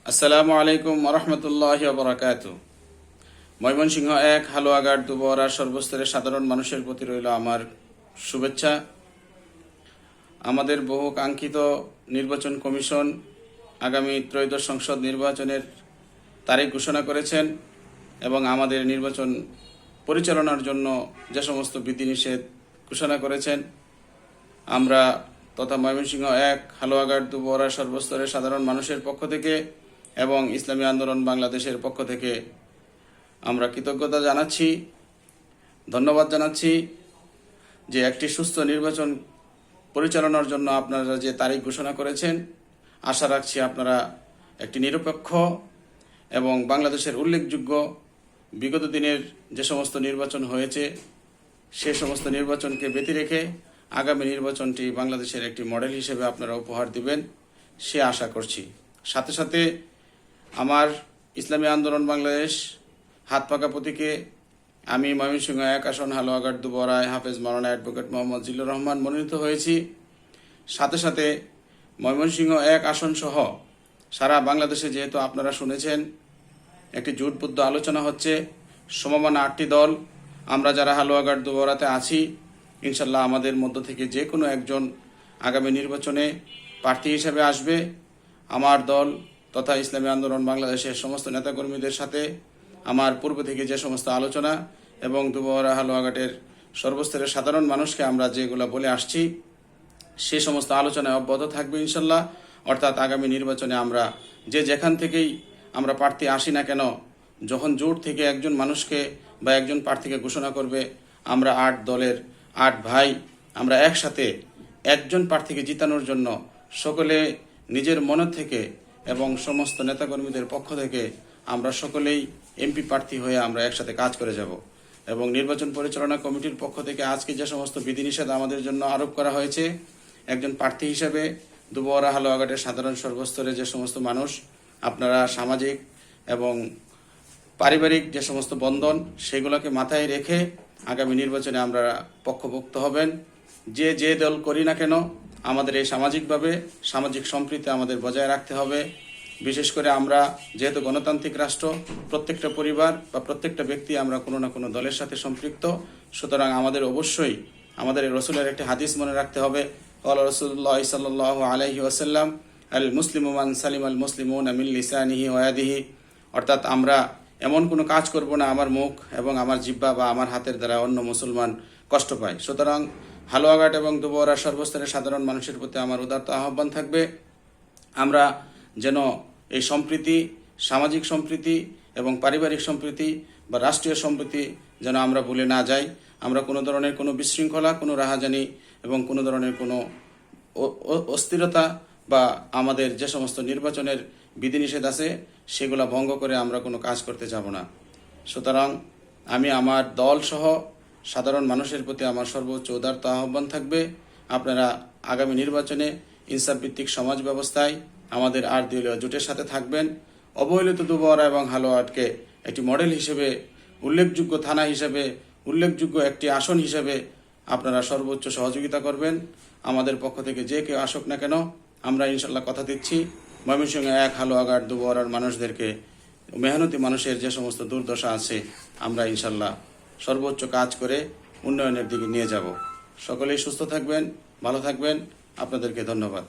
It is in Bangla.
আসসালামু আলাইকুম ওরহমতুল্লাহি ওয়া বারাকাতুহু। ময়মনসিংহ ১ হালুয়াঘাট দুবরার সর্বস্তরের সাধারণ মানুষের প্রতি রইল আমার শুভেচ্ছা। আমাদের বহু কাঙ্ক্ষিত নির্বাচন কমিশন আগামী ত্রয়োদশ সংসদ নির্বাচনের তারিখ ঘোষণা করেছেন এবং আমাদের নির্বাচন পরিচালনার জন্য যে সমস্ত বিধিনিষেধ ঘোষণা করেছেন, আমরা তথা ময়মনসিংহ ১ হালুয়াঘাট দুবরার সর্বস্তরের সাধারণ মানুষের পক্ষ থেকে এবং ইসলামী আন্দোলন বাংলাদেশের পক্ষ থেকে আমরা কৃতজ্ঞতা জানাচ্ছি, ধন্যবাদ জানাচ্ছি যে একটি সুস্থ নির্বাচন পরিচালনার জন্য আপনারা যে তারিখ ঘোষণা করেছেন। আশা রাখছি আপনারা একটি নিরপেক্ষ এবং বাংলাদেশের উল্লেখযোগ্য বিগত দিনের যে সমস্ত নির্বাচন হয়েছে সে সমস্ত নির্বাচনকে ব্যতি রেখে আগামী নির্বাচনটি বাংলাদেশের একটি মডেল হিসেবে আপনারা উপহার দিবেন সে আশা করছি। সাথে সাথে আমার ইসলামী আন্দোলন বাংলাদেশ হাত পাকা প্রতীকে আমি ময়মনসিংহ ১ আসন হালুয়াঘাট দুবরায় হাফেজ মাওলানা অ্যাডভোকেট মোহাম্মদ জিল্লুর রহমান মনোনীত হয়েছি। সাথে সাথে ময়মনসিংহ ১ আসন সহ সারা বাংলাদেশে যেহেতু আপনারা শুনেছেন একটি জোটবদ্ধ আলোচনা হচ্ছে, সমমান ৮টি দল আমরা যারা হালুয়াঘাট দুবরাতে আছি, ইনশাল্লাহ আমাদের মধ্য থেকে যে কোনো একজন আগামী নির্বাচনে প্রার্থী হিসেবে আসবে। আমার দল তথা ইসলামী আন্দোলন বাংলাদেশের সমস্ত নেতাকর্মীদের সাথে আমার পূর্ব থেকে যে সমস্ত আলোচনা এবং দুবরা হালুয়াঘাটের সর্বস্তরের সাধারণ মানুষকে আমরা যেগুলো বলে আসছি সে সমস্ত আলোচনায় অব্যাহত থাকবে ইনশাল্লাহ। অর্থাৎ আগামী নির্বাচনে আমরা যে যেখান থেকেই আমরা প্রার্থী আসি না কেন, যখন জোট থেকে একজন মানুষকে বা একজন প্রার্থীকে ঘোষণা করবে, আমরা ৮ দলের ৮ ভাই আমরা একসাথে একজন প্রার্থীকে জিতানোর জন্য সকলে নিজের মন থেকে এবং সমস্ত নেতাকর্মীদের পক্ষ থেকে আমরা সকলেই এমপি প্রার্থী হয়ে আমরা একসাথে কাজ করে যাব। এবং নির্বাচন পরিচালনা কমিটির পক্ষ থেকে আজকে যে সমস্ত বিধিনিষেধ আমাদের জন্য আরোপ করা হয়েছে, একজন প্রার্থী হিসেবে দুবরা হালুয়াঘাটের সাধারণ সর্বস্তরে যে সমস্ত মানুষ আপনারা সামাজিক এবং পারিবারিক যে সমস্ত বন্ধন সেগুলোকে মাথায় রেখে আগামী নির্বাচনে আমরা পক্ষভুক্ত হবেন। যে দল করি না কেন আমাদের এই সামাজিকভাবে সামাজিক সম্প্রীতি আমাদের বজায় রাখতে হবে। বিশেষ করে আমরা যেহেতু গণতান্ত্রিক রাষ্ট্র, প্রত্যেকটা পরিবার বা প্রত্যেকটা ব্যক্তি আমরা কোনো না কোনো দলের সাথে সম্পৃক্ত, সুতরাং আমাদের অবশ্যই আমাদের রসুলের একটি হাদিস মনে রাখতে হবে। ক্বালা রাসূলুল্লাহ সাল্লাল্লাহু আলাইহি ওয়াসাল্লাম আল মুসলিমু মান সালিমা আল মুসলিমুনা মিন লিসানিহি ওয়া ইয়াদিহি, অর্থাৎ আমরা এমন কোনো কাজ করব না আমার মুখ এবং আমার জিহ্বা বা আমার হাতের দ্বারা অন্য মুসলমান কষ্ট পায়। সুতরাং হালুয়াঘাট এবং দুবরা সর্বস্তরের সাধারণ মানুষের প্রতি আমার উদারত আহ্বান থাকবে, আমরা যেন এই সম্প্রীতি, সামাজিক সম্প্রীতি এবং পারিবারিক সম্প্রীতি বা রাষ্ট্রীয় সম্প্রীতি যেন আমরা ভুলে না যাই। আমরা কোনো ধরনের কোনো বিশৃঙ্খলা, কোনো রাহাজানি এবং কোনো ধরনের কোনো অস্থিরতা বা আমাদের যে সমস্ত নির্বাচনের বিধিনিষেধ আছে সেগুলো ভঙ্গ করে আমরা কোনো কাজ করতে যাব না। সুতরাং আমি আমার দল সহ সাধারণ মানুষের প্রতি আমার সর্বোচ্চ উদারত আহ্বান থাকবে, আপনারা আগামী নির্বাচনে ইনসাফ ভিত্তিক সমাজ ব্যবস্থায় আমাদের ৮ দলীয় জোটের সাথে থাকবেন। অবহেলিত দুবরা এবং হালুয়াঘাটকে একটি মডেল হিসেবে, উল্লেখযোগ্য থানা হিসেবে, উল্লেখযোগ্য একটি আসন হিসেবে আপনারা সর্বোচ্চ সহযোগিতা করবেন। আমাদের পক্ষ থেকে যে কেউ আসুক না কেন আমরা ইনশাল্লাহ কথা দিচ্ছি ময়মনসিংহ ১ হালুয়াঘাট দুবরার মানুষদেরকে, মেহনতি মানুষের যে সমস্ত দুর্দশা আছে আমরা ইনশাল্লাহ সর্বোচ্চ কাজ করে উন্নয়নের দিকে নিয়ে যাব। সকলেই সুস্থ থাকবেন, ভালো থাকবেন, আপনাদেরকে ধন্যবাদ।